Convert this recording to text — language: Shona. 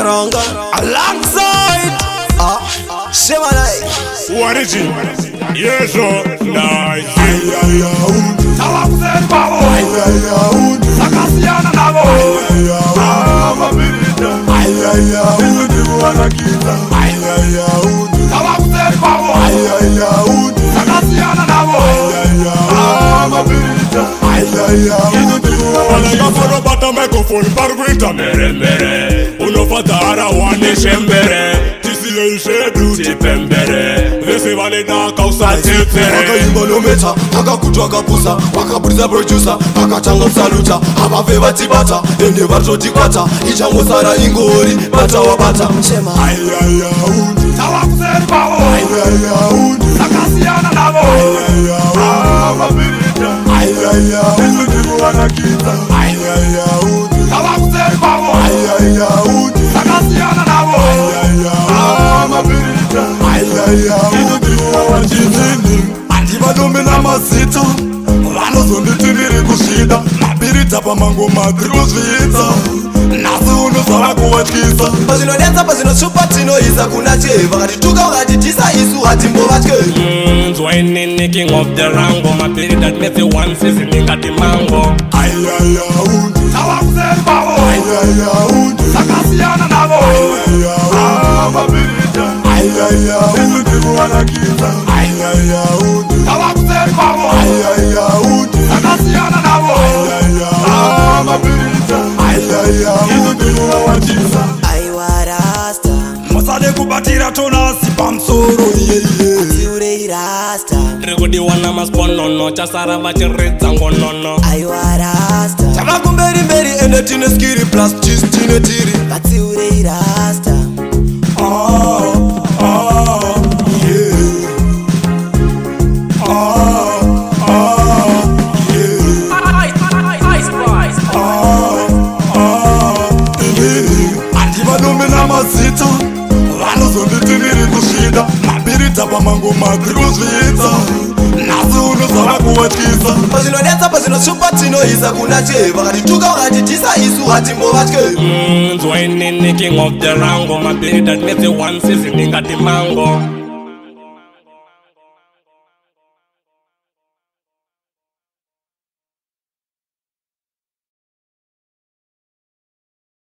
Saranga alongside Shemalai. What is it? Yes, oh, nice. Kwavo. Sakasiana nabo. Mabhirida. Kwavo. Sakasiana nabo. Mabhirida. Follow bottom microphone parguita mere mere. Uno fatara wane shembere. Tisi shedu tipembere. Vese vale na kausa tipere. Wakaimba lometa, wakakutwa kapusa, wakaburiza producer, wakatanga msaluta, abave tibata, ende vartotikwata, ichango sara ingori, bata wabata. Shema Kwavo. Sakasiana nabo. Mabhirida. Kwavo. Sakasiana nabo. Mabhirida. Andivadombe namazita, vanozonditiniri kusvida, Mabhirida pamangoma tiri kuzviita, nhasi unozvava kuvatyisa. Pazvinodetsa pazvinoshupa tinoisa kuna Tave, vakatituka vakatitisa isu hatimbovatye. Joining king of the rango, Mabhirida makes it one season in the mango. Kwavo. Sakasiana nabo. Mabhirida. Kwavo. Sakasiana nabo. Mabhirida. Aiwarasta, Masade kubatira tonasi pamsoro Atiurei rasta, Regodiwana masponono, chasara vachiredza ngonono. Aiwarasta, Chava Kumberi mberi ende tine skiri plus cheese tine tiri. Atiurei rasta. Andivadombe namazita, vanozonditiniri kusvida, Mabhirida pamangoma tiri kuzviita, nhasi unozvava kuvatyisa. Pazvinodetsa pazvinoshupa tinoisa kuna Tave, vakatituka vakatitisa isu hatimbovatye. Joining king of the rango, Mabhirida makes it one season in the mango.